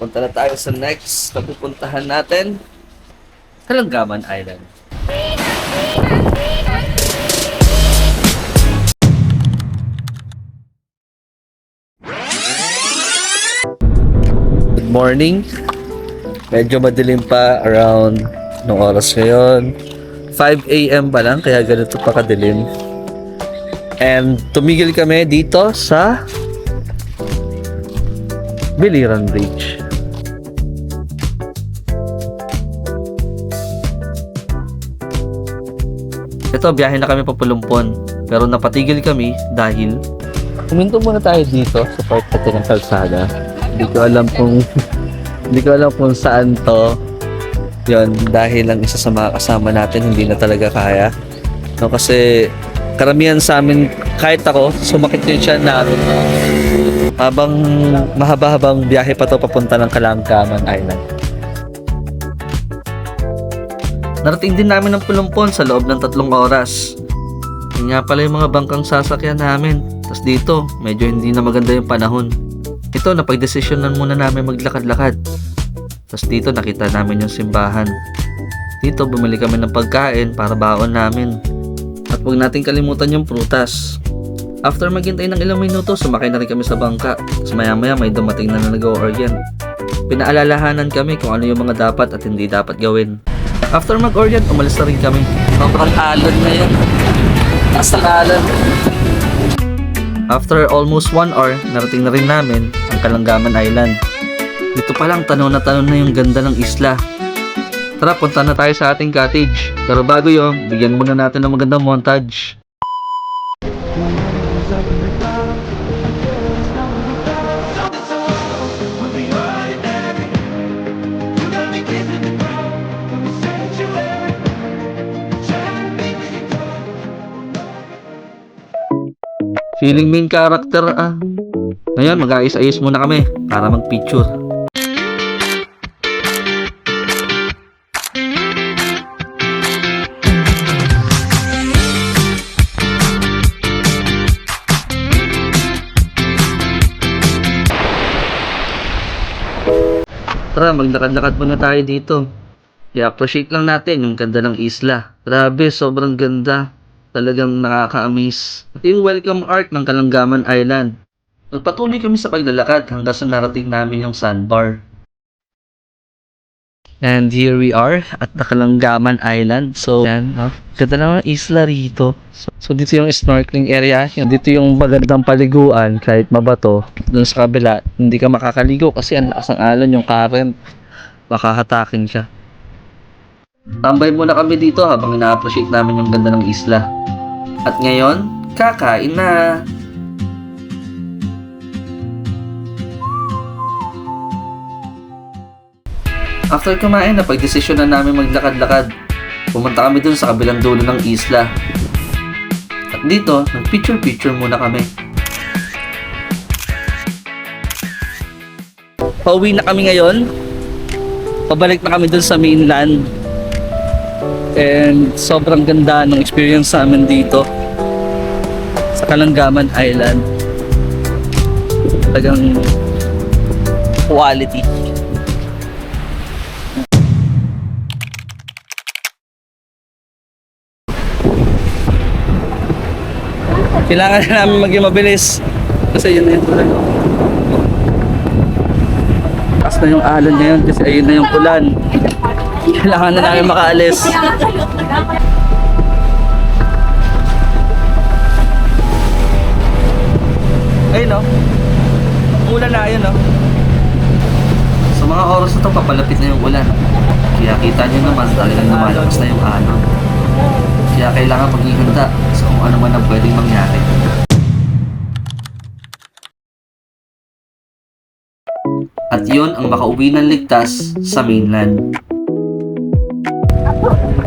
Punta na tayo sa next na pupuntahan natin. Kalanggaman Island. Good morning. Medyo madilim pa around nung oras ngayon. 5 a.m. pa lang kaya ganito pa kadilim. And tumigil kami dito sa Biliran Bridge. Ito, biyahe na kami papulumpon. Pero napatigil kami dahil huminto muna tayo dito sa part natin ng kalsada. Hindi ko alam kung saan to. Yun, dahil lang isa sa mga kasama natin hindi na talaga kaya. No, kasi karamihan sa amin, kahit ako, sumakit yung tiyan namin. Habang mahaba-habang biyahe pa to papunta ng Kalanggaman Island. Narating din namin ng Pulumpon sa loob ng 3 oras. Yun nga pala yung mga bangkang sasakyan namin. Tapos dito, medyo hindi na maganda yung panahon. Ito, napag-desisyonan muna namin maglakad-lakad. Tapos dito, nakita namin yung simbahan. Dito, bumili kami ng pagkain para baon namin. At huwag natin kalimutan yung prutas. After maghintay ng ilang minuto, sumakay na rin kami sa bangka. Tapos maya-maya may dumating na nag-o-orient. Pinaalalahanan kami kung ano yung mga dapat at hindi dapat gawin. After mag-orient, umalis na rin kami. Sobrang alon na yun. Taas ng alon. After almost 1 hour, narating na rin namin ang Kalanggaman Island. Dito pa lang, tanaw na yung ganda ng isla. Tara, punta na tayo sa ating cottage. Pero bago yun, bigyan muna natin ng magandang montage. Feeling main character Ngayon, mag-ayos-ayos muna kami para mag-picture. Tara, maglakad-lakad muna tayo dito. I-appreciate lang natin yung ganda ng isla. Grabe, sobrang ganda. Talagang nakaka-amaze. Ito yung welcome arc ng Kalanggaman Island. Nagpatuloy kami sa paglalakad hanggang sa narating namin yung sandbar. And here we are at the Kalanggaman Island. So, yan, ganda naman ang isla rito. So, dito yung snorkeling area. Dito yung magandang paliguan kahit mabato. Doon sa kabila, hindi ka makakaligo kasi ang lakas ng alon, yung current. Baka hatakin siya. Tambay muna kami dito habang ina-appreciate namin yung ganda ng isla. At ngayon, kakain na! After kumain, napag-desisyon na namin maglakad-lakad. Pumunta kami dun sa kabilang dulo ng isla. At dito, nag-picture-picture muna kami. Pauwi na kami ngayon. Pabalik na kami dun sa mainland. And sobrang ganda ng experience namin dito sa Kalanggaman Island. Talagang quality. Kailangan na namin maging mabilis kasi yun na yung ulan. Taas na yung alon ngayon kasi ayun na yung ulan. Kailangan na namin makaalis. Ayun o. Ulan na ayun o. Sa mga oras na ito, papalapit na yung ulan. Kaya kita nyo naman, talagang lumalakas na yung alon. Kaya kailangan maghihanda sa kung ano man ang pwedeng mangyari. At yun ang makauwi ng ligtas sa mainland.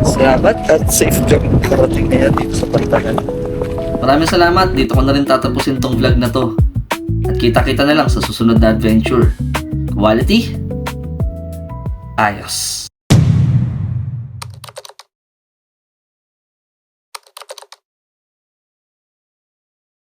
Salamat at safe journey karating ngayon dito sa Pantalan. Maraming salamat. Dito ko na rin tatapusin tong vlog na to. At kita-kita na lang sa susunod na adventure. Quality? Ayos.